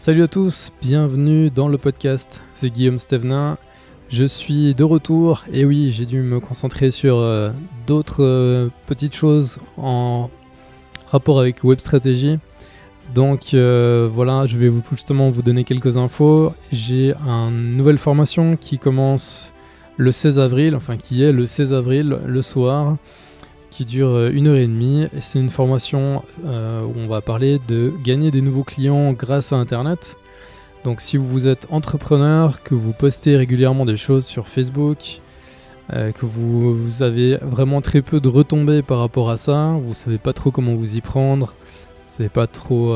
Salut à tous, bienvenue dans le podcast, c'est Guillaume Stevenin. Je suis de retour, et oui, j'ai dû me concentrer sur d'autres petites choses en rapport avec Web Strategy. Donc voilà, je vais justement vous donner quelques infos. J'ai une nouvelle formation qui commence le 16 avril, qui est le 16 avril le soir, qui dure 1h30. Et c'est une formation où on va parler de gagner des nouveaux clients grâce à Internet. Donc si vous êtes entrepreneur, que vous postez régulièrement des choses sur Facebook, que vous avez vraiment très peu de retombées par rapport à ça, vous ne savez pas trop comment vous y prendre, vous ne savez pas trop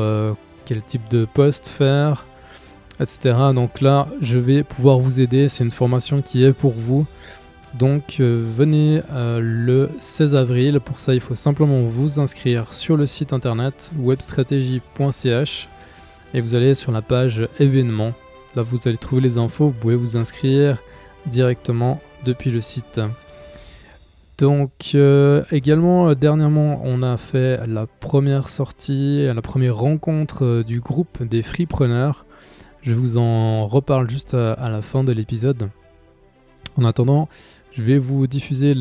quel type de post faire, etc. Donc là, je vais pouvoir vous aider, c'est une formation qui est pour vous. Donc venez le 16 avril, pour ça il faut simplement vous inscrire sur le site internet webstrategy.ch et vous allez sur la page événements. Là vous allez trouver les infos, vous pouvez vous inscrire directement depuis le site. Donc également dernièrement on a fait la première sortie, la première rencontre du groupe des freepreneurs. Je vous en reparle juste à la fin de l'épisode. En attendant, je vais vous diffuser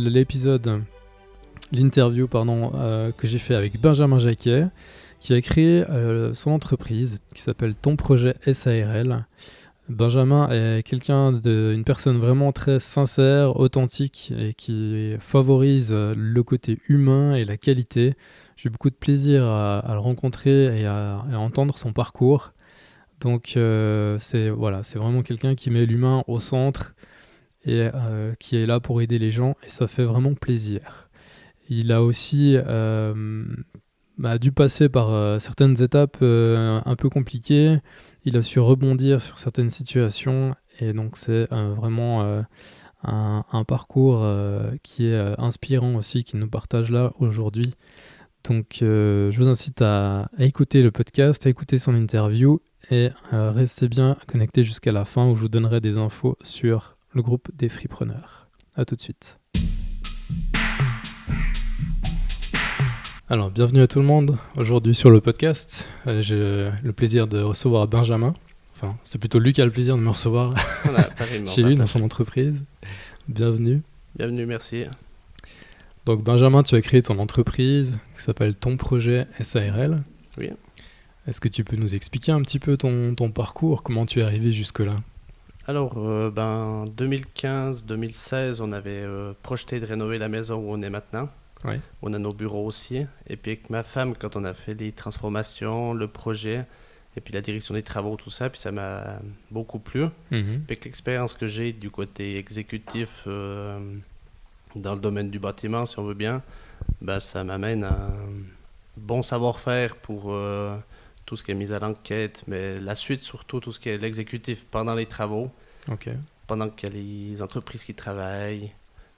l'interview que j'ai fait avec Benjamin Jacquet, qui a créé son entreprise qui s'appelle Ton Projet SARL. Benjamin est une personne vraiment très sincère, authentique et qui favorise le côté humain et la qualité. J'ai eu beaucoup de plaisir à le rencontrer et à entendre son parcours. Donc c'est vraiment quelqu'un qui met l'humain au centre et qui est là pour aider les gens, et ça fait vraiment plaisir. Il a aussi dû passer par certaines étapes un peu compliquées. Il a su rebondir sur certaines situations, et donc c'est vraiment un parcours qui est inspirant aussi, qu'il nous partage là aujourd'hui. Donc je vous incite à écouter le podcast, à écouter son interview, et restez bien connectés jusqu'à la fin où je vous donnerai des infos sur le groupe des freepreneurs. A tout de suite. Alors, bienvenue à tout le monde. Aujourd'hui sur le podcast, j'ai le plaisir de recevoir Benjamin. Enfin, c'est plutôt lui qui a le plaisir de me recevoir chez lui, dans son entreprise. Bienvenue. Bienvenue, merci. Donc Benjamin, tu as créé ton entreprise qui s'appelle Ton Projet SARL. Oui. Est-ce que tu peux nous expliquer un petit peu ton parcours, comment tu es arrivé jusque-là ? Alors, 2015-2016, on avait projeté de rénover la maison où on est maintenant. Ouais. On a nos bureaux aussi. Et puis avec ma femme, quand on a fait les transformations, le projet, et puis la direction des travaux, tout ça, puis ça m'a beaucoup plu. Mm-hmm. Avec l'expérience que j'ai du côté exécutif dans le domaine du bâtiment, si on veut bien, ça m'amène à un bon savoir-faire pour tout ce qui est mise à l'enquête, mais la suite surtout, tout ce qui est l'exécutif pendant les travaux, pendant qu'il y a les entreprises qui travaillent,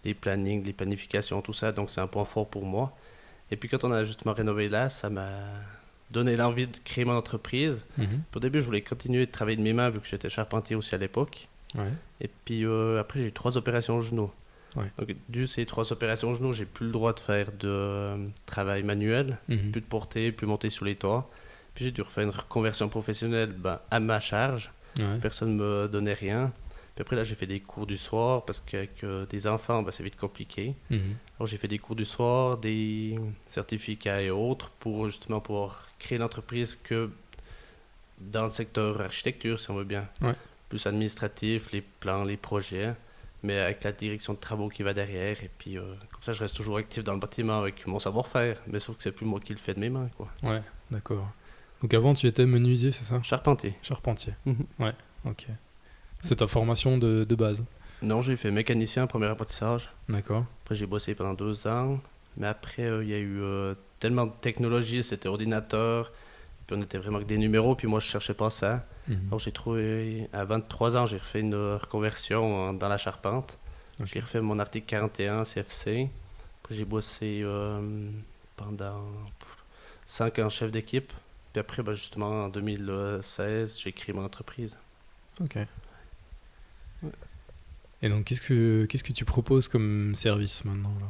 les plannings, les planifications, tout ça, donc c'est un point fort pour moi. Et puis quand on a justement rénové là, ça m'a donné l'envie de créer mon entreprise. Mm-hmm. Au début, je voulais continuer de travailler de mes mains vu que j'étais charpentier aussi à l'époque. Ouais. Et puis après, j'ai eu 3 opérations au genou. Ouais. Donc, dû à ces 3 opérations au genou, j'ai plus le droit de faire de travail manuel, Mm-hmm. plus de porter, plus monter sur les toits. Puis j'ai dû refaire une reconversion professionnelle à ma charge. Ouais. Personne ne me donnait rien. Puis après, là, j'ai fait des cours du soir parce qu'avec des enfants, c'est vite compliqué. Mm-hmm. Alors, j'ai fait des cours du soir, des certificats et autres pour justement pouvoir créer l'entreprise que dans le secteur architecture, si on veut bien. Ouais. Plus administratif, les plans, les projets, mais avec la direction de travaux qui va derrière. Et puis, comme ça, je reste toujours actif dans le bâtiment avec mon savoir-faire. Mais sauf que c'est plus moi qui le fais de mes mains, quoi. Ouais, d'accord. Donc avant, tu étais menuisier, c'est ça ? Charpentier. Charpentier. Ouais, ok. C'est ta formation de base ? Non, j'ai fait mécanicien, premier apprentissage. D'accord. Après, j'ai bossé pendant 2 ans. Mais après, il y a eu tellement de technologie, c'était ordinateur. Puis on était vraiment que des numéros, puis moi, je cherchais pas ça. Mm-hmm. Alors, j'ai trouvé, à 23 ans, j'ai refait une reconversion dans la charpente. Okay. J'ai refait mon article 41 CFC. Après, j'ai bossé pendant 5 ans chef d'équipe. Puis après, justement, en 2016, j'ai créé mon entreprise. Ok. Ouais. Et donc, qu'est-ce que tu proposes comme service maintenant là ?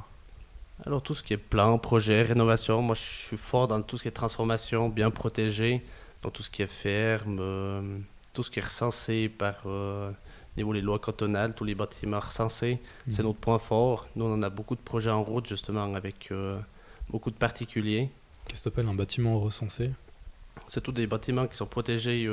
Alors, tout ce qui est plan, projet, rénovation, moi, je suis fort dans tout ce qui est transformation, bien protégé. Donc tout ce qui est ferme, tout ce qui est recensé par niveau des lois cantonales, tous les bâtiments recensés, c'est notre point fort. Nous, on en a beaucoup de projets en route, justement, avec beaucoup de particuliers. Qu'est-ce que t'appelles un bâtiment recensé? C'est tous des bâtiments qui sont protégés,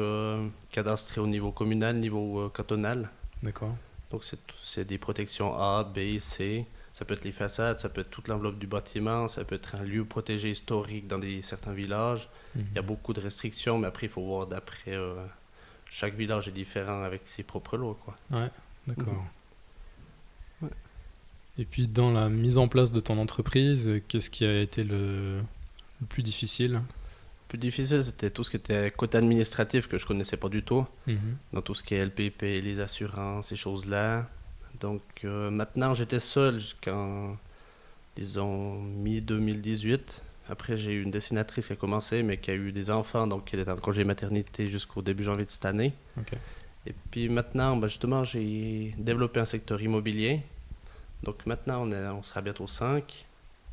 cadastrés au niveau communal, niveau cantonal. D'accord. Donc c'est des protections A, B, C. Ça peut être les façades, ça peut être toute l'enveloppe du bâtiment, ça peut être un lieu protégé historique dans certains villages. Il y a beaucoup de restrictions, mais après, il faut voir d'après... chaque village est différent avec ses propres lois, quoi. Ouais, d'accord. Ouais. Et puis dans la mise en place de ton entreprise, qu'est-ce qui a été le plus difficile? Le plus difficile, c'était tout ce qui était côté administratif que je connaissais pas du tout. Dans tout ce qui est LPP, les assurances, ces choses-là. Donc maintenant, j'étais seul jusqu'en, disons, mi-2018. Après, j'ai eu une dessinatrice qui a commencé, mais qui a eu des enfants, donc elle était en congé maternité jusqu'au début janvier de cette année. Okay. Et puis maintenant, justement, j'ai développé un secteur immobilier. Donc maintenant, on sera bientôt 5.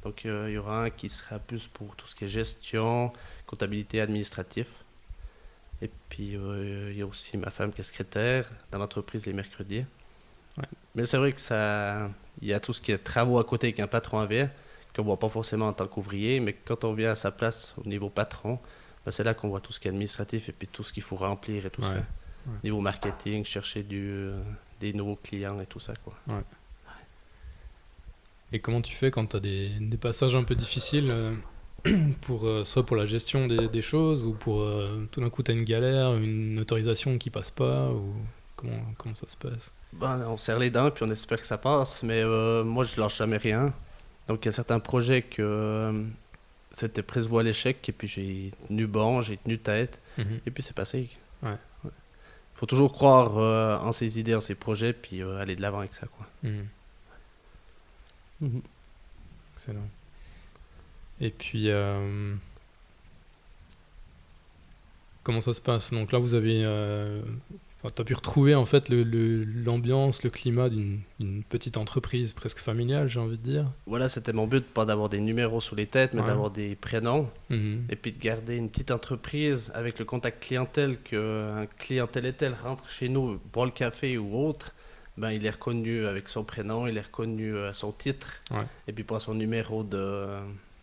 Donc il y aura un qui sera plus pour tout ce qui est gestion, comptabilité, administratif. Et puis il y a aussi ma femme qui est secrétaire dans l'entreprise les mercredis. Ouais. Mais c'est vrai que il y a tout ce qui est travaux à côté qu'un patron avait, qu'on ne voit pas forcément en tant qu'ouvrier, mais quand on vient à sa place au niveau patron, c'est là qu'on voit tout ce qui est administratif et puis tout ce qu'il faut remplir et tout ça. Ouais. Niveau marketing, chercher des nouveaux clients et tout ça, quoi. Ouais. Et comment tu fais quand tu as des passages un peu difficiles soit pour la gestion des choses ou pour tout d'un coup tu as une galère, une autorisation qui passe pas ou comment ça se passe? On serre les dents puis on espère que ça passe, mais moi je lâche jamais rien. Donc il y a certains projets que c'était presque voie à l'échec et puis j'ai tenu bon, j'ai tenu tête et puis c'est passé. Ouais. Faut toujours croire en ses idées, en ses projets puis aller de l'avant avec ça, quoi. Excellent. Et puis comment ça se passe? Donc là vous avez tu as pu retrouver en fait l'ambiance, le climat d'une petite entreprise presque familiale, j'ai envie de dire. Voilà, c'était mon but, pas d'avoir des numéros sous les têtes, mais d'avoir des prénoms. Et puis de garder une petite entreprise avec le contact clientèle, qu'un client tel et tel rentre chez nous, boit le café ou autre, il est reconnu avec son prénom, il est reconnu à son titre, et puis pas son numéro de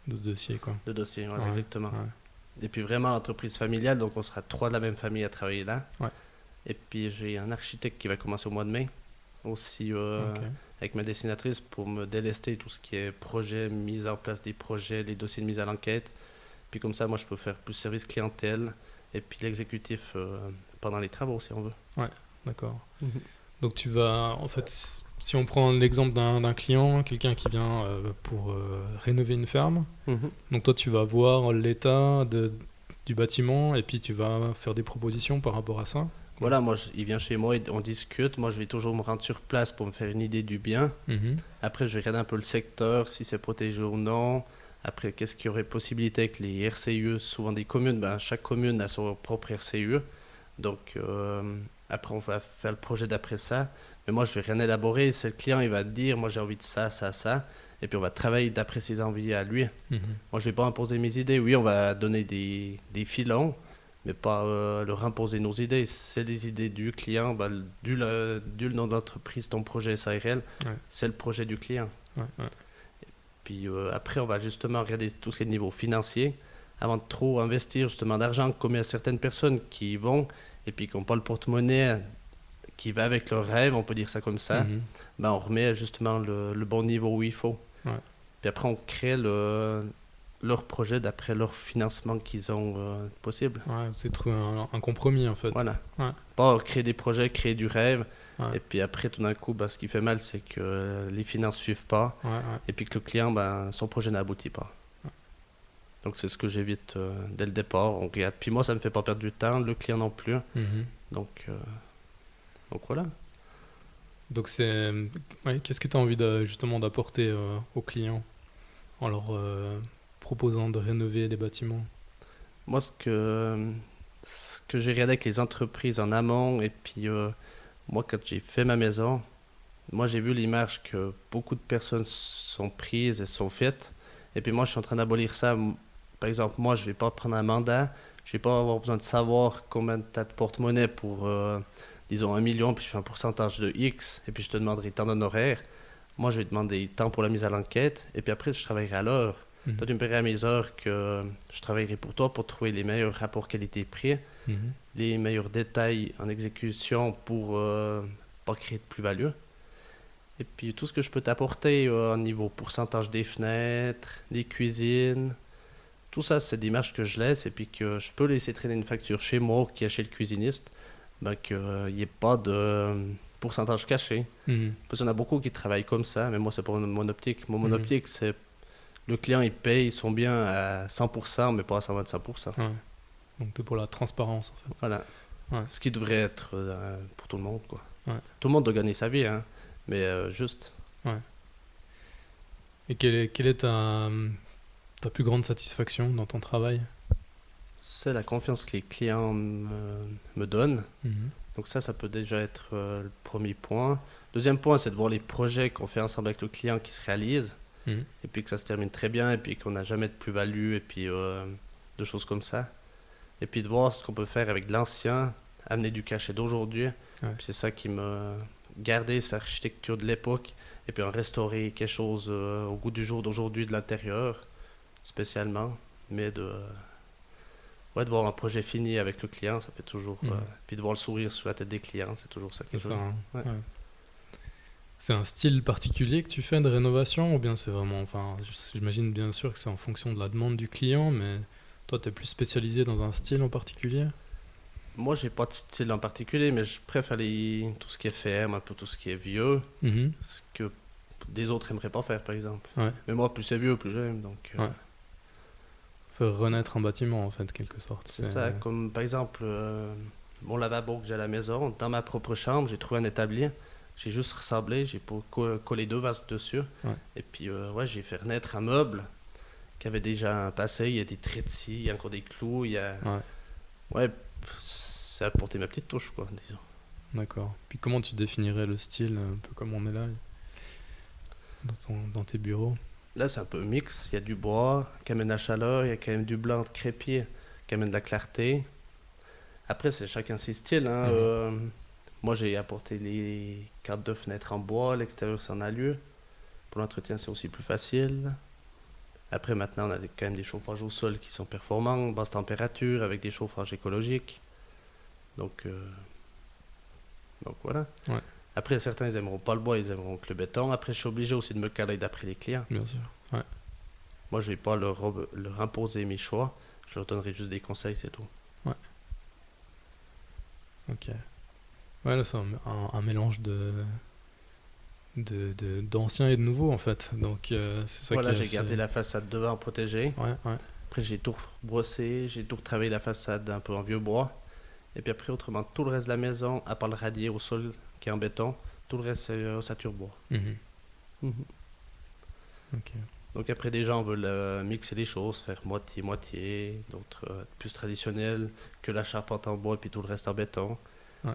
dossier, quoi. De dossier, voilà, exactement. Ouais. Et puis vraiment l'entreprise familiale, donc on sera 3 de la même famille à travailler là. Ouais. Et puis j'ai un architecte qui va commencer au mois de mai, aussi avec ma dessinatrice pour me délester tout ce qui est projet, mise en place des projets, les dossiers de mise à l'enquête. Puis comme ça, moi je peux faire plus service clientèle et puis l'exécutif pendant les travaux si on veut. Ouais, d'accord. Donc tu vas, en fait, si on prend l'exemple d'un client, quelqu'un qui vient pour rénover une ferme, donc toi tu vas voir l'état du bâtiment et puis tu vas faire des propositions par rapport à ça. Voilà, il vient chez moi et on discute. Moi, je vais toujours me rendre sur place pour me faire une idée du bien. Après, je regarde un peu le secteur, si c'est protégé ou non. Après, qu'est-ce qu'il y aurait possibilité avec les RCUE? Souvent des communes, chaque commune a son propre RCUE. Donc, après, on va faire le projet d'après ça. Mais moi, je vais rien élaborer. C'est le client, il va dire, moi, j'ai envie de ça, ça, ça. Et puis, on va travailler d'après ses envies à lui. Moi, je vais pas imposer mes idées. Oui, on va donner des filons, mais pas leur imposer nos idées. C'est les idées du client, du nom de l'entreprise, ton projet SARL, c'est le projet du client. Et puis après, on va justement regarder tout ce qui est niveau financier, avant de trop investir justement d'argent, comme il y a certaines personnes qui vont, et puis qui n'ont pas le porte-monnaie qui va avec leur rêve, on peut dire ça comme ça, on remet justement le bon niveau où il faut. Puis après, on crée leur projet d'après leur financement qu'ils ont possible. Ouais, c'est trouver un compromis en fait. Voilà. Pas créer des projets, créer du rêve. Et puis après, tout d'un coup, ce qui fait mal, c'est que les finances ne suivent pas. Et puis que le client, son projet n'aboutit pas. Donc c'est ce que j'évite dès le départ. On regarde. Puis moi, ça ne me fait pas perdre du temps, le client non plus. Donc voilà. Donc qu'est-ce que tu as envie justement d'apporter aux clients en leur proposant de rénover des bâtiments? Moi, ce que j'ai regardé avec les entreprises en amont, et puis moi, quand j'ai fait ma maison, moi, j'ai vu l'image que beaucoup de personnes sont prises et sont faites. Et puis moi, je suis en train d'abolir ça. Par exemple, moi, je ne vais pas prendre un mandat. Je vais pas avoir besoin de savoir combien tu as de porte-monnaie pour, disons, 1 million, puis je fais un pourcentage de X, et puis je te demanderai tant d'honoraires. Moi, je vais demander tant pour la mise à l'enquête, et puis après, je travaillerai à l'heure. Toi, tu me paierais à mes heures que je travaillerai pour toi pour trouver les meilleurs rapports qualité-prix, les meilleurs détails en exécution pour pas créer de plus-value. Et puis tout ce que je peux t'apporter au niveau pourcentage des fenêtres, des cuisines, tout ça, c'est des marges que je laisse et puis que je peux laisser traîner une facture chez moi qui est chez le cuisiniste, ben qu'il n'y ait pas de pourcentage caché. Parce qu'il y en a beaucoup qui travaillent comme ça, mais moi, c'est pas mon optique. Mon optique, c'est le client, il paye son bien à 100%, mais pas à 125%. Ouais. Donc, tu es pour la transparence, en fait. Voilà. Ouais. Ce qui devrait être pour tout le monde, quoi. Ouais. Tout le monde doit gagner sa vie, hein, mais juste. Ouais. Et quelle est ta plus grande satisfaction dans ton travail? C'est la confiance que les clients me donnent. Donc ça peut déjà être le premier point. Deuxième point, c'est de voir les projets qu'on fait ensemble avec le client qui se réalisent. Et puis que ça se termine très bien, et puis qu'on n'a jamais de plus-value, et puis de choses comme ça. Et puis de voir ce qu'on peut faire avec de l'ancien, amener du cachet d'aujourd'hui. Ouais. Puis c'est ça qui me garder cette architecture de l'époque, et puis en restaurer quelque chose au goût du jour d'aujourd'hui de l'intérieur, spécialement. Mais de voir un projet fini avec le client, ça fait toujours... puis de voir le sourire sur la tête des clients, c'est toujours ça qui est ça, joli. hein. Ouais. Ouais. C'est un style particulier que tu fais de rénovation ou bien c'est vraiment, enfin, j'imagine bien sûr que c'est en fonction de la demande du client, mais toi, tu es plus spécialisé dans un style en particulier? Moi, j'ai pas de style en particulier, mais je préfère tout ce qui est ferme, un peu tout ce qui est vieux, ce que des autres aimeraient pas faire, par exemple. Ouais. Mais moi, plus c'est vieux, plus j'aime, donc... Ouais. Faire renaître un bâtiment, en fait, quelque sorte. C'est ça, comme par exemple, mon lavabo que j'ai à la maison, dans ma propre chambre, j'ai trouvé un établi. J'ai juste ressemblé, j'ai collé 2 vases dessus. Ouais. Et puis, j'ai fait renaître un meuble qui avait déjà un passé. Il y a des traits de scie, il y a encore des clous. Il y a... Ouais, ça a apporté ma petite touche, quoi, disons. D'accord. Puis comment tu définirais le style, un peu comme on est là, dans tes bureaux? Là, c'est un peu mix. Il y a du bois qui amène la chaleur, il y a quand même du blanc de crépier qui amène de la clarté. Après, c'est chacun ses styles, hein. Moi, j'ai apporté les cartes de fenêtre en bois, l'extérieur c'est en alu. Pour l'entretien, c'est aussi plus facile. Après, maintenant, on a quand même des chauffages au sol qui sont performants, basse température, avec des chauffages écologiques. Donc voilà. Ouais. Après, certains, ils aimeront pas le bois, ils aimeront que le béton. Après, je suis obligé aussi de me caler d'après les clients. Bien sûr, ouais. Moi, je vais pas leur imposer mes choix. Je leur donnerai juste des conseils, c'est tout. Ouais. Ok. Ouais, là, c'est un mélange d'anciens et de nouveaux, en fait. Donc, c'est ça voilà, qui est j'ai assez... gardé la façade devant protégée. Ouais. Après, j'ai tout brossé, j'ai tout retravaillé la façade un peu en vieux bois. Et puis après, autrement, tout le reste de la maison, à part le radier au sol qui est en béton, tout le reste, c'est ossature bois. Ok. Donc après, des gens veulent mixer les choses, faire moitié-moitié, d'autres plus traditionnels, que la charpente en bois et puis tout le reste en béton. Ouais.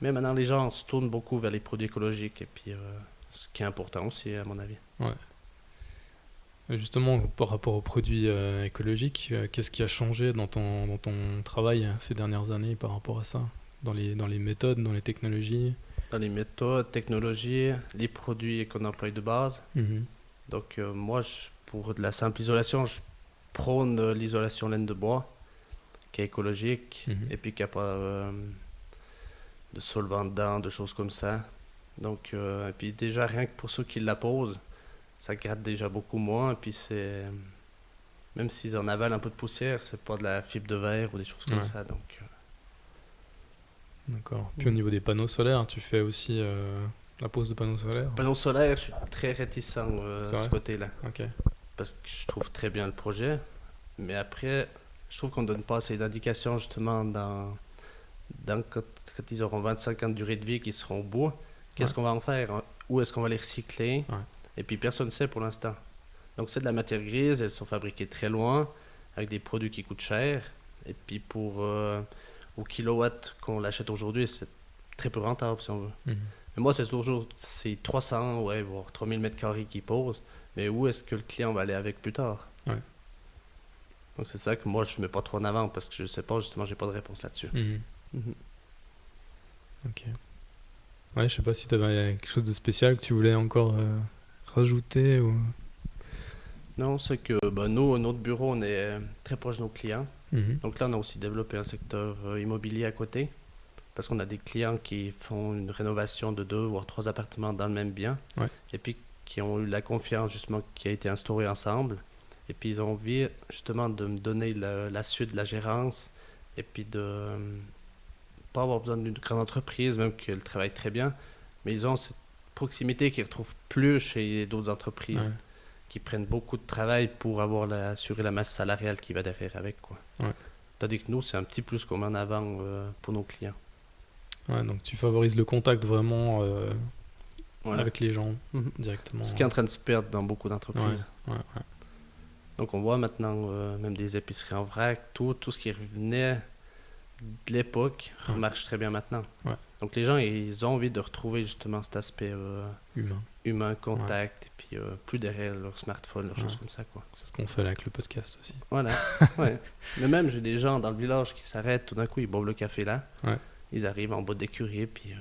Mais maintenant, les gens se tournent beaucoup vers les produits écologiques, et puis ce qui est important aussi, à mon avis. Ouais. Justement, par rapport aux produits écologiques, qu'est-ce qui a changé dans ton travail ces dernières années par rapport à ça, dans les méthodes, dans les technologies? Dans les méthodes, technologies, les produits qu'on emploie de base. Donc moi, pour de la simple isolation, je prône l'isolation laine de bois, qui est écologique, et puis qui n'a pas de solvant dedans, de choses comme ça. Donc, et puis déjà, rien que pour ceux qui la posent, ça gratte déjà beaucoup moins. Et puis c'est... Même s'ils en avalent un peu de poussière, c'est pas de la fibre de verre ou des choses comme ça. Donc, D'accord. Puis au niveau des panneaux solaires, tu fais aussi la pose de panneaux solaires? Panneaux solaires, je suis très réticent de ce côté-là. Okay. Parce que je trouve très bien le projet. Mais après, je trouve qu'on ne donne pas assez d'indications justement quand ils auront 25 ans de durée de vie, qu'ils seront au bout. Qu'est-ce qu'on va en faire? Où est-ce qu'on va les recycler? Et puis personne ne sait pour l'instant. Donc c'est de la matière grise, elles sont fabriquées très loin, avec des produits qui coûtent cher. Et puis au kilowatt qu'on l'achète aujourd'hui, c'est très peu rentable si on veut. Mais moi, c'est toujours 300, voire 3000 mètres carrés qu'ils posent. Mais où est-ce que le client va aller avec plus tard? Donc c'est ça que moi je mets pas trop en avant parce que je sais pas, justement, j'ai pas de réponse là-dessus. Mhm. Ok. Ouais, je sais pas si tu avais quelque chose de spécial que tu voulais encore rajouter ou... Non, c'est que nous, notre bureau, on est très proche de nos clients. Mhm. Donc là, on a aussi développé un secteur immobilier à côté parce qu'on a des clients qui font une rénovation de 2 voire 3 appartements dans le même bien Ouais. et puis qui ont eu la confiance justement qui a été instaurée ensemble et puis ils ont envie justement de me donner la suite de la gérance et puis de pas avoir besoin d'une grande entreprise, même qu'elle travaille très bien, mais ils ont cette proximité qu'ils ne retrouvent plus chez d'autres entreprises Ouais. qui prennent beaucoup de travail pour assurer la masse salariale qui va derrière avec, quoi. Ouais. Tandis que nous, c'est un petit plus qu'on met en avant pour nos clients. Ouais, donc tu favorises le contact vraiment Voilà. avec les gens Mhm. directement. Ce qui est en train de se perdre dans beaucoup Ouais, d'entreprises. ouais. Donc on voit maintenant même des épiceries en vrac, tout ce qui revenait de l'époque remarche très bien maintenant. Ouais. Donc les gens, ils ont envie de retrouver justement cet aspect Humain. contact, et puis plus derrière leur smartphone, leurs choses comme ça, quoi. C'est ce qu'on fait là avec le podcast aussi. Voilà, ouais. Mais même, j'ai des gens dans le village qui s'arrêtent, tout d'un coup, ils boivent le café là. Ouais. Ils arrivent en bas d'écurie, puis...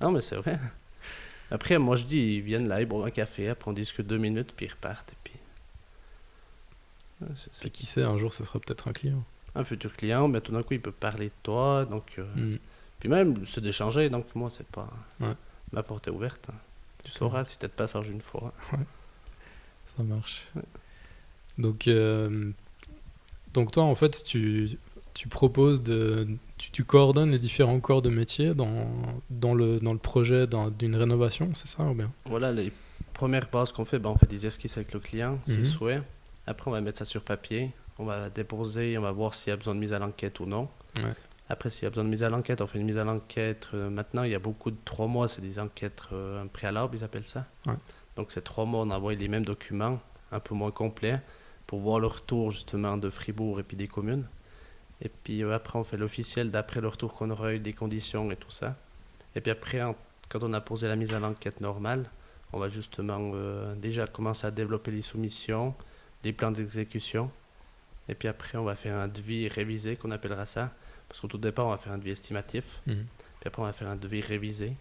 Non, mais c'est vrai. Après, moi, je dis, ils viennent là, ils boivent un café, après on discute 2 minutes, puis ils repartent, et puis... Ouais, Puis qui sait, un jour, ce sera peut-être un client. un futur client, mais tout d'un coup, il peut parler de toi, donc... Puis même, c'est d'échanger, donc moi, c'est pas... Ouais. Ma porte est ouverte. Tu sauras si t'es de passage une fois. Ça marche. Ouais. Donc toi, en fait, tu proposes tu coordonnes les différents corps de métier dans le projet d'une rénovation, c'est ça ou bien? Voilà, les premières bases qu'on fait, on fait des esquisses avec le client, s'il souhaite. Après, on va mettre ça sur papier. On va déposer, on va voir s'il y a besoin de mise à l'enquête ou non. Ouais. Après, s'il y a besoin de mise à l'enquête, on fait une mise à l'enquête. Maintenant, il y a beaucoup de 3 mois, c'est des enquêtes préalables, ils appellent ça. Ouais. Donc, c'est 3 mois, on envoie les mêmes documents, un peu moins complets, pour voir le retour justement de Fribourg et puis des communes. Et puis après, on fait l'officiel d'après le retour qu'on aura eu, des conditions et tout ça. Et puis après, quand on a posé la mise à l'enquête normale, on va justement déjà commencer à développer les soumissions, les plans d'exécution. Et puis après, on va faire un devis révisé, qu'on appellera ça. Parce qu'au tout départ, on va faire un devis estimatif. Puis après, on va faire un devis révisé.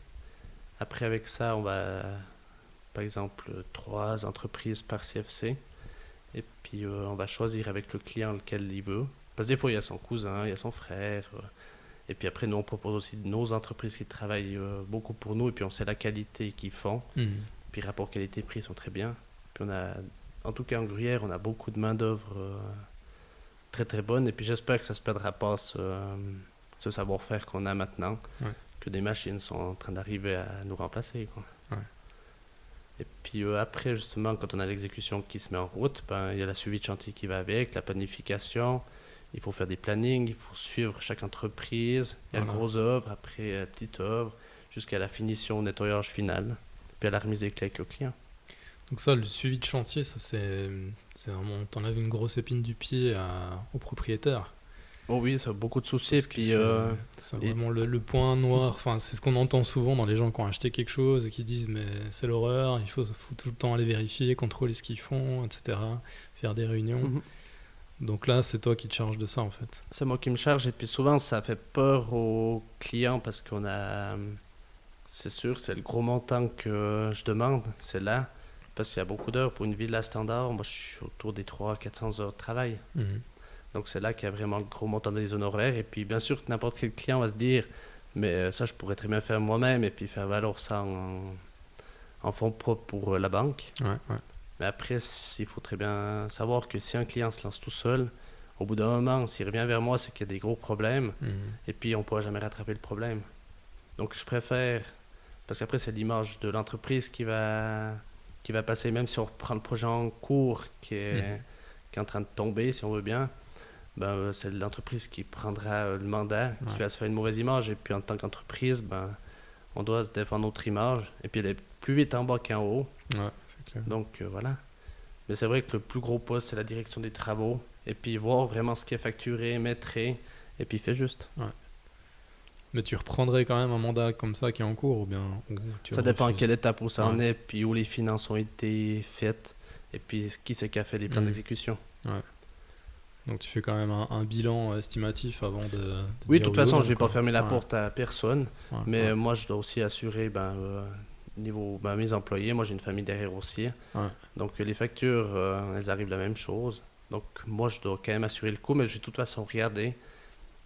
Après, avec ça, on va, par exemple, 3 entreprises par CFC. Et puis, on va choisir avec le client lequel il veut. Parce que des fois, il y a son cousin, il y a son frère. Et puis après, nous, on propose aussi nos entreprises qui travaillent beaucoup pour nous. Et puis, on sait la qualité qu'ils font. Puis, rapport qualité-prix sont très bien. Puis, en tout cas, en Gruyère, on a beaucoup de main-d'œuvre très très bonne, et puis j'espère que ça se perdra pas ce savoir-faire qu'on a maintenant, que des machines sont en train d'arriver à nous remplacer, quoi. Et puis après, justement, quand on a l'exécution qui se met en route, il y a la suivi de chantier qui va avec, la planification, il faut faire des plannings, il faut suivre chaque entreprise, il y a la grosse œuvre, après petite œuvre, jusqu'à la finition, nettoyage final, puis à la remise des clés avec le client. Donc ça, le suivi de chantier, ça c'est vraiment, t'enlèves une grosse épine du pied au propriétaire. Oh oui, ça a beaucoup de soucis. Puis c'est vraiment le point noir. Enfin, c'est ce qu'on entend souvent dans les gens qui ont acheté quelque chose et qui disent mais c'est l'horreur, il faut tout le temps aller vérifier, contrôler ce qu'ils font, etc. Faire des réunions. Donc là, c'est toi qui te charges de ça en fait. C'est moi qui me charge, et puis souvent ça fait peur aux clients parce c'est sûr, c'est le gros montant que je demande, c'est là. Parce qu'il y a beaucoup d'heures pour une villa standard. Moi, je suis autour des 300-400 heures de travail. Donc, c'est là qu'il y a vraiment le gros montant des honoraires. Et puis, bien sûr, que n'importe quel client va se dire mais ça, je pourrais très bien faire moi-même et puis faire valoir ça en fonds propres pour la banque. Mais après, il faut très bien savoir que si un client se lance tout seul, au bout d'un moment, s'il revient vers moi, c'est qu'il y a des gros problèmes. Et puis, on ne pourra jamais rattraper le problème. Donc, je préfère... Parce qu'après, c'est l'image de l'entreprise qui va passer, même si on reprend le projet en cours qui est en train de tomber, si on veut bien, c'est l'entreprise qui prendra le mandat, qui va se faire une mauvaise image. Et puis en tant qu'entreprise, on doit se défendre notre image. Et puis elle est plus vite en bas qu'en haut. C'est clair. Donc voilà. Mais c'est vrai que le plus gros poste, c'est la direction des travaux. Et puis voir vraiment ce qui est facturé, mettré, et puis fait juste. Mais tu reprendrais quand même un mandat comme ça qui est en cours ou bien ça dépend à quelle étape où ça en est, puis où les finances ont été faites, et puis qui c'est qui a fait les plans d'exécution. Donc tu fais quand même un bilan estimatif avant de Oui, de dire toute oui ou façon, non, je vais pas quoi. fermer la Ouais, porte à personne, ouais, mais ouais, moi, je dois aussi assurer, niveau mes employés, moi j'ai une famille derrière aussi, ouais. donc les factures, elles arrivent la même chose. Donc moi, je dois quand même assurer le coup, mais je vais de toute façon regarder.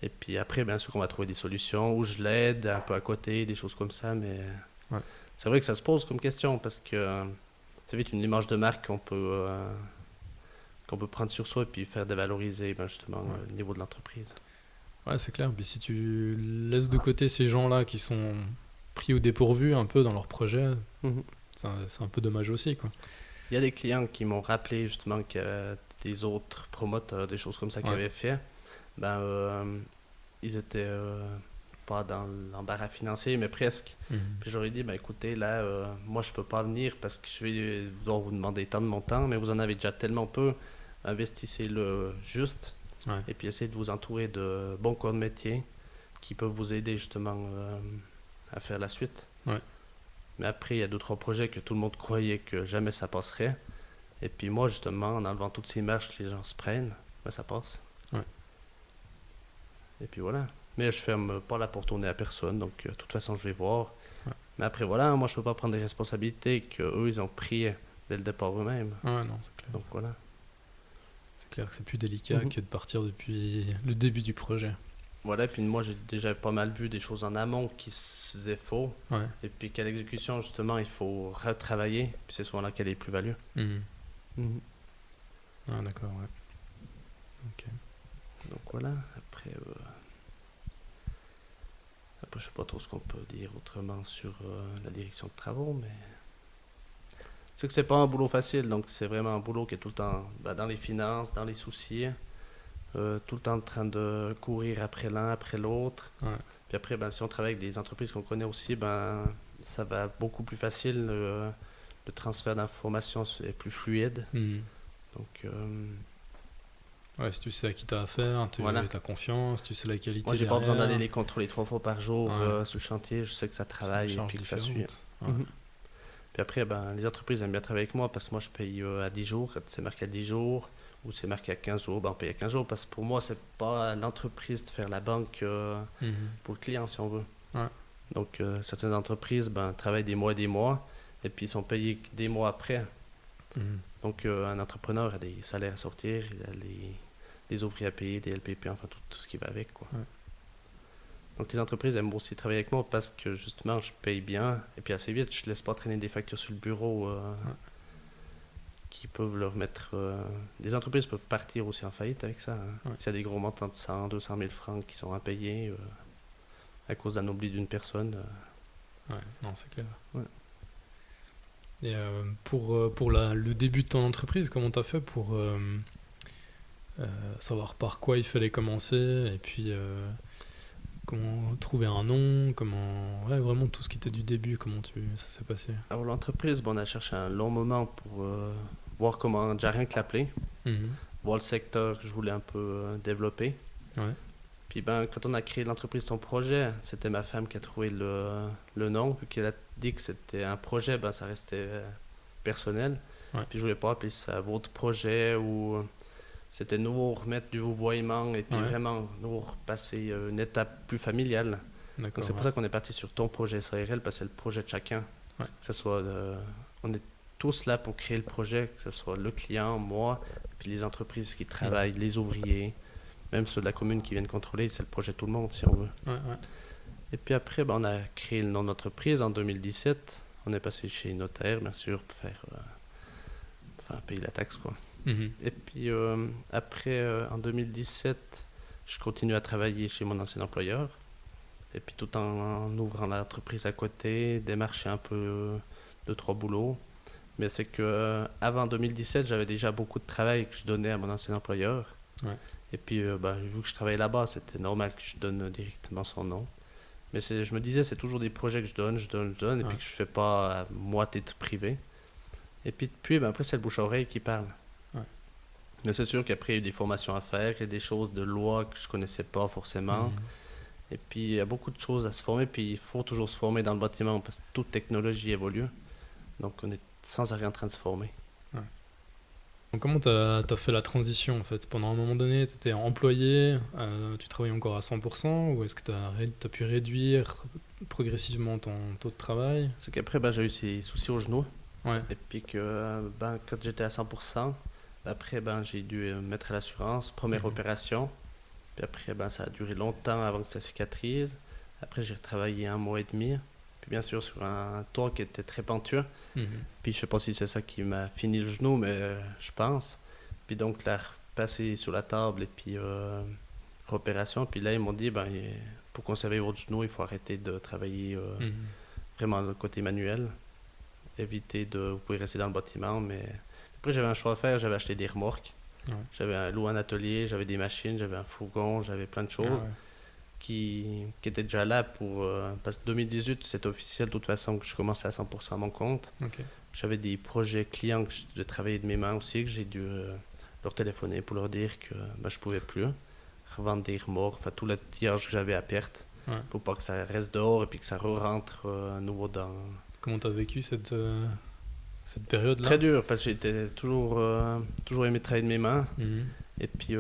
Et puis après, bien sûr qu'on va trouver des solutions où je l'aide un peu à côté, des choses comme ça, mais Ouais. c'est vrai que ça se pose comme question parce que c'est vite une image de marque qu'on peut prendre sur soi et puis faire dévaloriser justement Ouais. le niveau de l'entreprise. Ouais, c'est clair. Puis si tu laisses de côté ces gens-là qui sont pris au dépourvu un peu dans leur projet, Mhm. c'est un peu dommage aussi, quoi. Il y a des clients qui m'ont rappelé justement que des autres promoteurs, des choses comme ça qui Ouais. avaient fait, ben, ils étaient pas dans l'embarras financier, mais presque. Mhm. Puis j'aurais dit, ben écoutez, là, moi je peux pas venir parce que je vais devoir vous demander tant de mon temps, mais vous en avez déjà tellement peu, investissez-le juste Ouais. et puis essayez de vous entourer de bons corps de métier qui peuvent vous aider justement à faire la suite. Ouais. Mais après, il y a deux, trois projets que tout le monde croyait que jamais ça passerait. Et puis moi, justement, en enlevant toutes ces marches que les gens se prennent, ben ça passe. Ouais. Et puis voilà. Mais je ferme pas la porte au nez à personne, donc de toute façon, je vais voir. Ouais. Mais après, voilà, moi, je peux pas prendre des responsabilités qu'eux, ils ont pris dès le départ eux-mêmes. Ouais, non, c'est clair. Donc voilà. C'est clair que c'est plus délicat Mhm. que de partir depuis le début du projet. Voilà, puis moi, j'ai déjà pas mal vu des choses en amont qui se faisaient faux. Ouais. Et puis qu'à l'exécution, justement, il faut retravailler. Puis c'est souvent là qu'elle est plus-value. Mhm. Mhm. Ah, d'accord, ouais. Ok. Donc voilà, après, je sais pas trop ce qu'on peut dire autrement sur la direction de travaux, mais c'est que c'est pas un boulot facile, donc c'est vraiment un boulot qui est tout le temps dans les finances, dans les soucis, tout le temps en train de courir après l'un, après l'autre. Ouais. Puis après, si on travaille avec des entreprises qu'on connaît aussi, ça va beaucoup plus facile, le transfert d'informations est plus fluide. Mhm. Donc Ouais, si tu sais à qui t'as affaire, tu voilà. as confiance, tu sais la qualité Moi, j'ai pas besoin d'aller derrière. les contrôler 3 fois par jour Ouais. sur le chantier, je sais que ça C'est une travaille et charge puis que ça suit. différente. Ouais. Mhm. Puis après, les entreprises aiment bien travailler avec moi parce que moi, je paye à 10 jours. Quand c'est marqué à 10 jours ou c'est marqué à 15 jours, on paye à 15 jours parce que pour moi, c'est pas à l'entreprise de faire la banque Mhm. pour le client, si on veut. Ouais. Donc, certaines entreprises travaillent des mois et puis ils sont payés des mois après. Mhm. Donc, un entrepreneur a des salaires à sortir, il a des ouvriers à payer, des LPP, enfin tout ce qui va avec, quoi. Ouais. Donc les entreprises aiment aussi travailler avec moi parce que justement je paye bien et puis assez vite je laisse pas traîner des factures sur le bureau qui peuvent leur mettre... Des entreprises peuvent partir aussi en faillite avec ça. Ouais. S'il y a des gros montants de 100, 200 000 francs qui sont impayés à cause d'un oubli d'une personne. Ouais, non, c'est clair. Ouais. Et pour le début de ton entreprise, comment t'as fait pour savoir par quoi il fallait commencer et puis comment trouver un nom, ouais, vraiment tout ce qui était du début, ça s'est passé. Alors l'entreprise, on a cherché un long moment pour voir comment déjà rien que l'appeler, Mhm. voir le secteur que je voulais un peu développer. Ouais. Puis quand on a créé l'entreprise Ton Projet, c'était ma femme qui a trouvé le nom. Vu qu'elle a dit que c'était un projet, ça restait personnel. Ouais. Puis je voulais pas appeler ça votre projet ou c'était nous remettre du vouvoiement et puis Ouais. vraiment nous repasser une étape plus familiale. D'accord. Donc c'est pour Ouais. ça qu'on est parti sur Ton Projet SARL parce que c'est le projet de chacun. Ouais. Que ce soit on est tous là pour créer le projet, que ce soit le client, moi, puis les entreprises qui travaillent, les ouvriers. Même ceux de la commune qui viennent contrôler, c'est le projet de tout le monde, si on veut. Ouais, ouais. Et puis après, on a créé le nom de l'entreprise en 2017. On est passé chez notaire, bien sûr, pour faire payer la taxe, quoi. Mhm. Et puis après, en 2017, je continue à travailler chez mon ancien employeur. Et puis tout en ouvrant l'entreprise à côté, démarcher un peu 2-3 boulots. Mais c'est que avant 2017, j'avais déjà beaucoup de travail que je donnais à mon ancien employeur. Ouais. Et puis, vu que je travaillais là-bas, c'était normal que je donne directement son nom. Mais je me disais, c'est toujours des projets que je donne, et Ouais. puis que je fais pas à moi, titre privé. Et puis depuis, après, c'est le bouche-oreille qui parle. Ouais. Mais c'est sûr qu'après, il y a eu des formations à faire, et des choses de loi que je connaissais pas forcément. Mhm. Et puis, il y a beaucoup de choses à se former, puis il faut toujours se former dans le bâtiment, parce que toute technologie évolue. Donc, on est sans arrêt en train de se former. Ouais. Comment t'as fait la transition en fait? Pendant un moment donné, tu étais employé, tu travaillais encore à 100% ou est-ce que t'as pu réduire progressivement ton taux de travail? C'est qu'après, j'ai eu ces soucis au genou. Ouais. Et puis que quand j'étais à 100%, après, j'ai dû mettre à l'assurance, première Mhm. opération. Puis après, ça a duré longtemps avant que ça cicatrise. Après, j'ai retravaillé 1 mois et demi. Puis bien sûr, sur un toit qui était très pentueux. Mhm. Puis je sais pas si c'est ça qui m'a fini le genou, mais je pense. Puis donc là, repasser sur la table et puis opération. Puis là, ils m'ont dit, pour conserver votre genou, il faut arrêter de travailler Mhm. vraiment le côté manuel. Éviter de... Vous pouvez rester dans le bâtiment, mais... Après, j'avais un choix à faire. J'avais acheté des remorques. Ouais. J'avais loué un atelier, j'avais des machines, j'avais un fourgon, j'avais plein de Ah choses ouais. qui étaient déjà là pour... parce que 2018, c'était officiel de toute façon que je commençais à 100% à mon compte. Ok. J'avais des projets clients que je travaillais de mes mains aussi, que j'ai dû leur téléphoner pour leur dire que je pouvais plus. Revendre des remorques, enfin tout le tirage que j'avais à perte, Ouais. pour pas que ça reste dehors et puis que ça re-rentre à nouveau dans... Comment t'as vécu cette période-là? Très dur, parce que j'étais toujours aimé travailler de mes mains. Mhm. Et puis,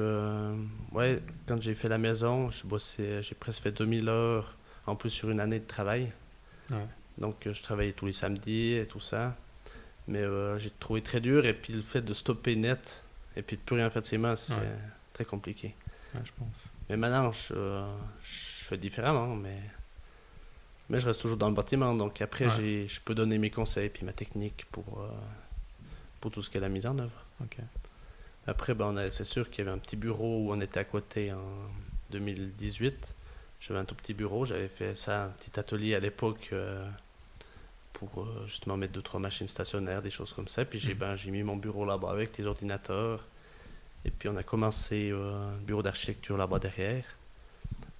ouais, quand j'ai fait la maison, j'ai presque fait 2000 heures en plus sur une année de travail. Ouais. Donc, je travaillais tous les samedis et tout ça. Mais j'ai trouvé très dur. Et puis, le fait de stopper net et puis de plus rien faire de ses mains, c'est Ouais. très compliqué. Ouais, je pense. Mais maintenant, je fais différemment. Mais je reste toujours dans le bâtiment. Donc, après, Ouais. je peux donner mes conseils puis ma technique pour tout ce qu'elle a mis en œuvre. Ok. Après, c'est sûr qu'il y avait un petit bureau où on était à côté en 2018. J'avais un tout petit bureau, j'avais fait ça, un petit atelier à l'époque pour justement mettre 2-3 machines stationnaires, des choses comme ça. Puis Mhm. j'ai mis mon bureau là-bas avec les ordinateurs. Et puis on a commencé un bureau d'architecture là-bas derrière.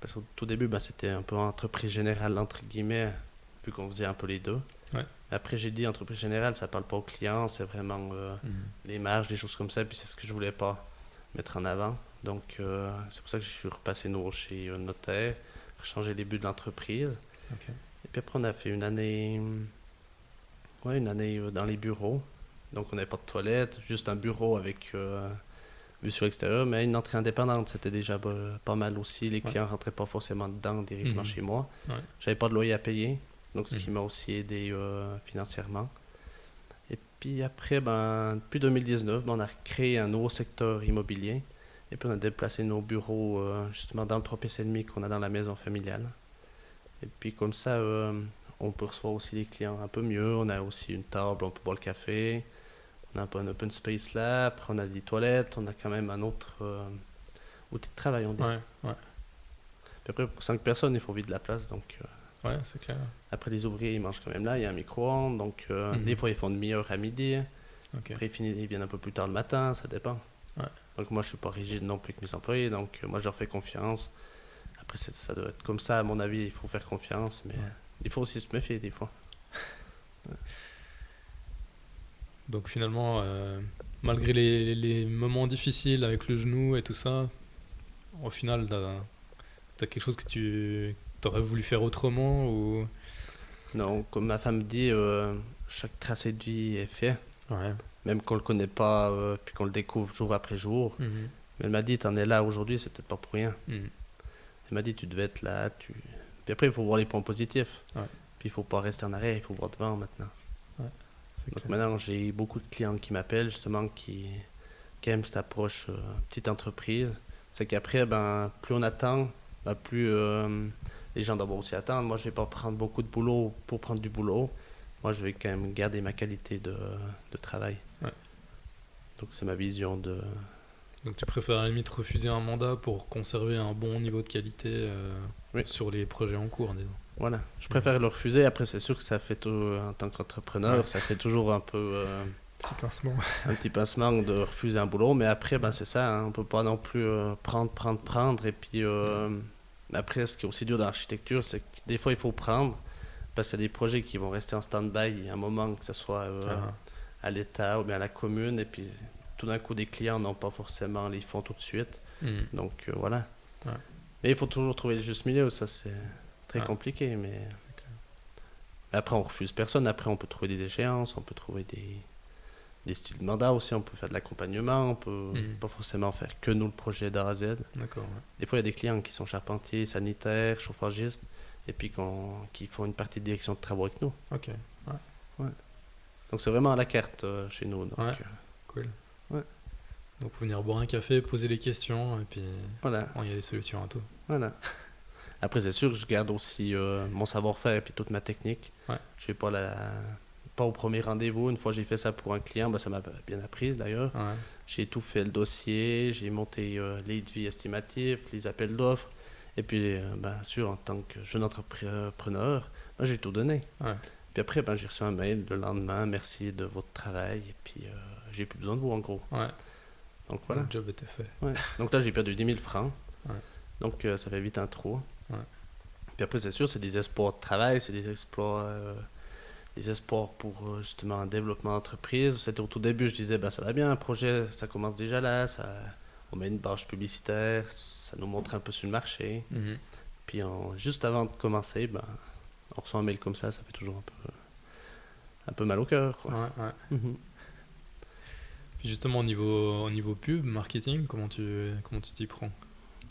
Parce qu'au tout début, c'était un peu entreprise générale, entre guillemets, vu qu'on faisait un peu les deux. Ouais. Après, j'ai dit entreprise générale, ça parle pas aux clients, c'est vraiment Mhm. les marges, des choses comme ça. Puis c'est ce que je voulais pas mettre en avant. Donc, c'est pour ça que je suis repassé nouveau chez un notaire, changer les buts de l'entreprise. Ok. Et puis après, on a fait une année dans les bureaux. Donc, on n'avait pas de toilette, juste un bureau avec vue sur l'extérieur, mais une entrée indépendante, c'était déjà pas mal aussi. Les Ouais. clients rentraient pas forcément dedans directement Mhm. chez moi. Ouais. J'avais pas de loyer à payer, donc ce qui Mhm. m'a aussi aidé financièrement. Et puis après, depuis 2019, on a créé un nouveau secteur immobilier. Et puis on a déplacé nos bureaux justement dans le 3,5 qu'on a dans la maison familiale. Et puis comme ça, on peut recevoir aussi les clients un peu mieux. On a aussi une table, on peut boire le café. On a un peu un open space là. Après, on a des toilettes. On a quand même un autre outil de travail, on dit. Ouais. Ouais. Puis après, pour 5 personnes, il faut vite de la place. Donc, Ouais, c'est clair. après, les ouvriers, ils mangent quand même là. Il y a un micro-ondes. Donc, Mhm. des fois, ils font demi-heure à midi. Ok. Après, ils viennent un peu plus tard le matin. Ça dépend. Ouais. Donc, moi, je suis pas rigide non plus avec mes employés. Donc, moi, je leur fais confiance. Après, ça doit être comme ça, à mon avis. Il faut faire confiance. Mais il faut aussi se méfier des fois. Donc finalement, malgré les moments difficiles avec le genou et tout ça, au final, t'as quelque chose que tu t'aurais voulu faire autrement ou... Non, comme ma femme dit, chaque tracé de vie est fait. Ouais. Même qu'on le connaît pas, puis qu'on le découvre jour après jour. Mhm. Mais elle m'a dit, t'en es là aujourd'hui, c'est peut-être pas pour rien. Mhm. Elle m'a dit, tu devais être là. Puis après, il faut voir les points positifs. Ouais. Puis il faut pas rester en arrière, il faut voir devant maintenant. Ouais, c'est Donc clair. maintenant, j'ai beaucoup de clients qui m'appellent, justement, qui aiment cette approche petite entreprise. C'est qu'après, plus on attend, plus les gens doivent aussi attendre. Moi, je vais pas prendre beaucoup de boulot pour prendre du boulot. Moi, je vais quand même garder ma qualité de travail. Ouais. Donc c'est ma vision de... Donc tu préfères à la limite refuser un mandat pour conserver un bon niveau de qualité Oui. sur les projets en cours, disons. Voilà, je préfère le refuser. Après, c'est sûr que ça fait en tant qu'entrepreneur, Ouais. ça fait toujours un peu Petit pincement. un petit pincement de refuser un boulot. Mais après, c'est ça, hein, on peut pas non plus prendre. Et puis après, ce qui est aussi dur dans l'architecture, c'est que des fois, il faut prendre parce qu'il y a des projets qui vont rester en stand-by un moment, que ce soit à l'État ou bien à la commune. Et puis tout d'un coup, des clients n'ont pas forcément les fonds tout de suite. Mhm. Donc voilà. Ouais. Mais il faut toujours trouver le juste milieu. Ça, c'est très Ouais. compliqué. Mais C'est clair. après, on refuse personne. Après, on peut trouver des échéances, on peut trouver des styles de mandat aussi, on peut faire de l'accompagnement, on peut pas forcément faire que nous le projet d'A à Z. D'accord. Ouais. Des fois, il y a des clients qui sont charpentiers, sanitaires, chauffagistes, et puis qui font une partie de direction de travaux avec nous. Ok. Ouais. Donc c'est vraiment à la carte chez nous. Donc, cool. Ouais. Donc venir boire un café, poser des questions, et puis voilà. il y a des solutions à tout. Voilà. Après, c'est sûr que je garde aussi mon savoir-faire et puis toute ma technique. Ouais. Je ne vais pas au premier rendez-vous. Une fois j'ai fait ça pour un client, ça m'a bien appris d'ailleurs. Ouais. J'ai tout fait le dossier, j'ai monté les devis estimatifs, les appels d'offres. Et puis, bien sûr, en tant que jeune entrepreneur, j'ai tout donné. Ouais. Puis après, j'ai reçu un mail le lendemain, merci de votre travail. Et puis, j'ai plus besoin de vous en gros. Ouais. Donc voilà. Le job était fait. Ouais. Donc là, j'ai perdu 10 000 francs. Ouais. Donc ça fait vite un trou. Ouais. Puis après, c'est sûr, c'est des espoirs de travail, c'est des espoirs pour justement un développement d'entreprise. C'était au tout début, je disais, ça va bien, un projet, ça commence déjà là, on met une barge publicitaire, ça nous montre un peu sur le marché. Mm-hmm. Puis juste avant de commencer, on reçoit un mail comme ça fait toujours un peu mal au cœur. Quoi. Ouais. Mm-hmm. Puis justement, au niveau pub, marketing, comment tu t'y prends?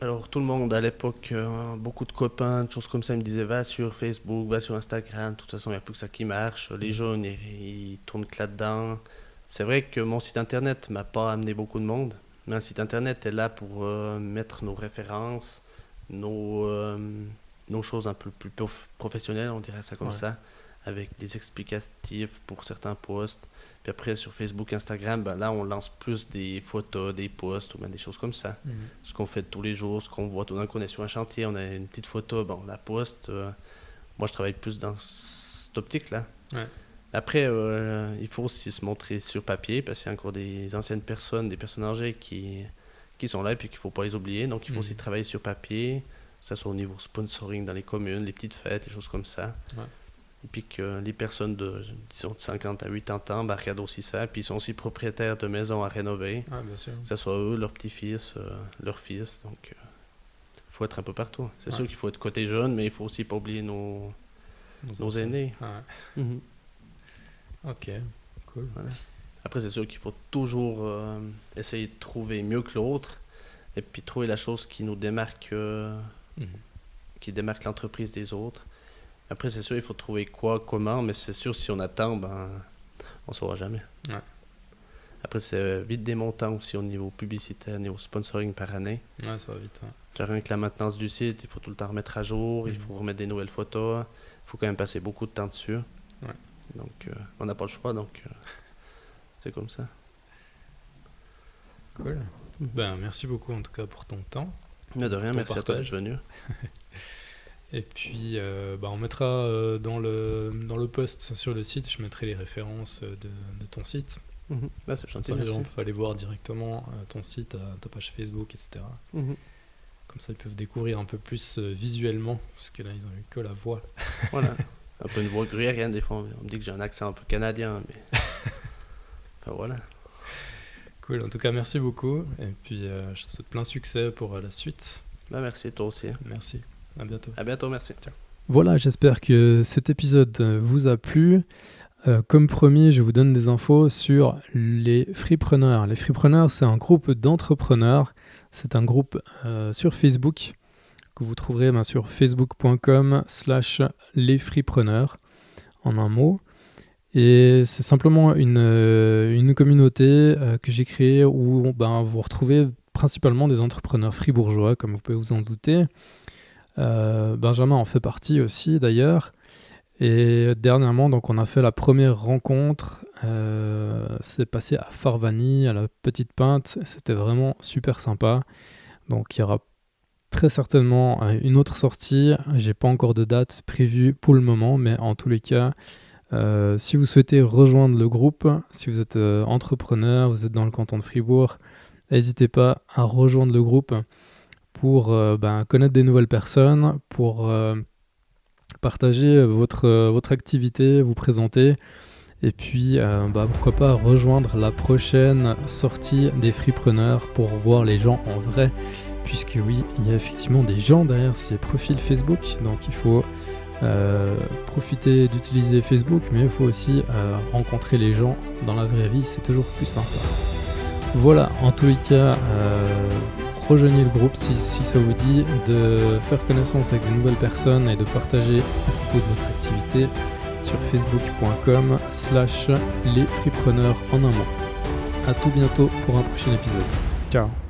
Alors tout le monde à l'époque, beaucoup de copains, de choses comme ça, ils me disaient va sur Facebook, va sur Instagram, de toute façon il n'y a plus que ça qui marche, les jeunes ils tournent que là-dedans. C'est vrai que mon site internet m'a pas amené beaucoup de monde, mais un site internet est là pour mettre nos références, nos choses un peu plus professionnelles, on dirait ça comme ça, avec des explicatifs pour certains posts. Puis après, sur Facebook, Instagram, là, on lance plus des photos, des posts ou bien des choses comme ça. Mm-hmm. Ce qu'on fait tous les jours, ce qu'on voit tout d'un coup, on est sur un chantier, on a une petite photo, on la poste. Moi, je travaille plus dans cette optique-là. Ouais. Après, il faut aussi se montrer sur papier parce qu'il y a encore des anciennes personnes, des personnes âgées qui sont là et puis qu'il ne faut pas les oublier. Donc, il faut aussi travailler sur papier, que ce soit au niveau sponsoring dans les communes, les petites fêtes, les choses comme ça. Ouais. Et puis que les personnes de 50 à 80 ans regardent aussi ça. Puis ils sont aussi propriétaires de maisons à rénover. Ah, bien sûr. Que ce soit eux, leurs petits-fils, leurs fils. Donc, il faut être un peu partout. C'est sûr qu'il faut être côté jeune, mais il faut aussi pas oublier nos aînés. Ah ouais. Mm-hmm. Ok, cool. Voilà. Après, c'est sûr qu'il faut toujours essayer de trouver mieux que l'autre. Et puis trouver la chose qui nous démarque, qui démarque l'entreprise des autres. Après, c'est sûr, il faut trouver comment, mais c'est sûr, si on attend, on ne saura jamais. Ouais. Après, c'est vite des montants aussi au niveau publicitaire, au niveau sponsoring par année. Ouais, ça va vite. Ouais. Rien que la maintenance du site, il faut tout le temps remettre à jour, il faut remettre des nouvelles photos, il faut quand même passer beaucoup de temps dessus. Ouais. Donc, on n'a pas le choix, donc c'est comme ça. Cool. Merci beaucoup en tout cas pour ton temps. Mais de rien, merci partage. À toi d'être venu. Et puis, on mettra dans le post sur le site, je mettrai les références de ton site. Mm-hmm. C'est gentil, comme ça, les gens peuvent aller voir directement ton site, ta page Facebook, etc. Mm-hmm. Comme ça, ils peuvent découvrir un peu plus visuellement, parce que là, ils n'ont eu que la voix. Voilà, un peu une voix gruyérienne des fois. On me dit que j'ai un accent un peu canadien, mais... enfin, voilà. Cool, en tout cas, merci beaucoup. Et puis, je te souhaite plein succès pour la suite. Merci, toi aussi. Merci. À bientôt. À bientôt, merci. Ciao. Voilà, j'espère que cet épisode vous a plu. Comme promis, je vous donne des infos sur les Freepreneurs. Les Freepreneurs, c'est un groupe d'entrepreneurs. C'est un groupe sur Facebook que vous trouverez sur facebook.com/lesfreepreneurs en un mot. Et c'est simplement une communauté que j'ai créée où vous retrouvez principalement des entrepreneurs fribourgeois, comme vous pouvez vous en douter. Benjamin en fait partie aussi d'ailleurs. Et dernièrement, donc, on a fait la première rencontre. C'est passé à Farvani, à la Petite Pinte. C'était vraiment super sympa. Donc il y aura très certainement une autre sortie. J'ai pas encore de date prévue pour le moment, mais en tous les cas, si vous souhaitez rejoindre le groupe, si vous êtes entrepreneur, vous êtes dans le canton de Fribourg, n'hésitez pas à rejoindre le groupe pour connaître des nouvelles personnes, pour partager votre activité, vous présenter, et puis pourquoi pas rejoindre la prochaine sortie des Freepreneurs pour voir les gens en vrai, puisque oui, il y a effectivement des gens derrière ces profils Facebook, donc il faut profitez d'utiliser Facebook, mais il faut aussi rencontrer les gens dans la vraie vie, c'est toujours plus sympa. Voilà, en tous les cas, rejoignez le groupe si ça vous dit, de faire connaissance avec de nouvelles personnes et de partager à propos de votre activité sur facebook.com/lesfreepreneurs en un mot. A tout bientôt pour un prochain épisode. Ciao.